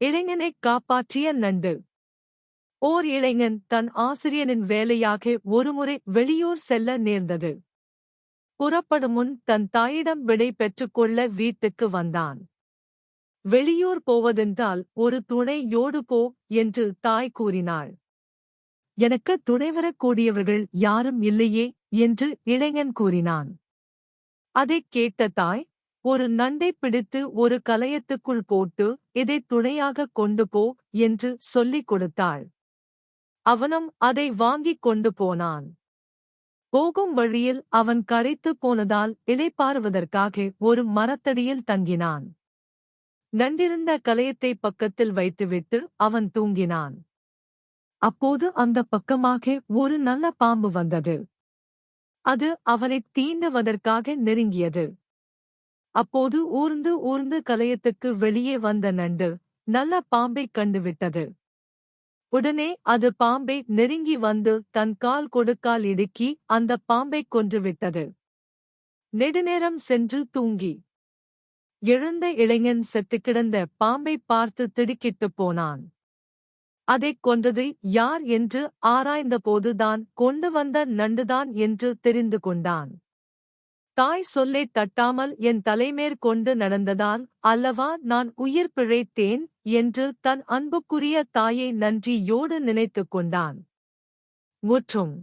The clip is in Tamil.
இளைஞனைக் காப்பாற்றிய நண்டு. ஓர் இளைஞன் தன் ஆசிரியனின் வேலையாக ஒருமுறை வெளியூர் செல்ல நேர்ந்தது. புறப்படும் முன் தன் தாயிடம் விடை பெற்றுக்கொள்ள வீட்டுக்கு வந்தான். வெளியூர் போவதென்றால் ஒரு துணையோடு போ என்று தாய் கூறினாள். எனக்கு துணைவரக்கூடியவர்கள் யாரும் இல்லையே என்று இளைஞன் கூறினான். அதைக் கேட்ட தாய், ஒரு நண்டைப் பிடித்து ஒரு கலயத்துக்குள் போட்டு இதைத் துணையாகக் கொண்டு போ என்று சொல்லிக் கொடுத்தாள். அவனும் அதை வாங்கிக் கொண்டு போனான். போகும் வழியில் அவன் களைத்துப் போனதால் இளைப்பாறுவதற்காக ஒரு மரத்தடியில் தங்கினான். நண்டிருந்த கலயத்தை பக்கத்தில் வைத்துவிட்டு அவன் தூங்கினான். அப்போது அந்தப் பக்கமாக ஒரு நல்ல பாம்பு வந்தது. அது அவனைத் தீண்டுவதற்காக நெருங்கியது. அப்போது ஊர்ந்து ஊர்ந்து கலயத்துக்கு வெளியே வந்த நண்டு நல்ல பாம்பைக் கண்டுவிட்டது. உடனே அது பாம்பை நெருங்கி வந்து தன் கால் கொடுக்கால் இடுக்கி அந்தப் பாம்பைக் கொன்றுவிட்டது. நெடுநேரம் சென்று தூங்கி எழுந்த இளைஞன் செத்துக்கிடந்த பாம்பைப் பார்த்து திடுக்கிட்டுப் போனான். அதைக் கொன்றது யார் என்று ஆராய்ந்தபோதுதான் கொண்டு வந்த நண்டுதான் என்று தெரிந்து கொண்டான். தாய் சொல்லைத் தட்டாமல் என் தலைமேற் கொண்டு நடந்ததால் அல்லவா நான் உயிர் பிழைத்தேன் என்று தன் அன்புக்குரிய தாயை நன்றியோடு நினைத்துக் கொண்டான். முற்றும்.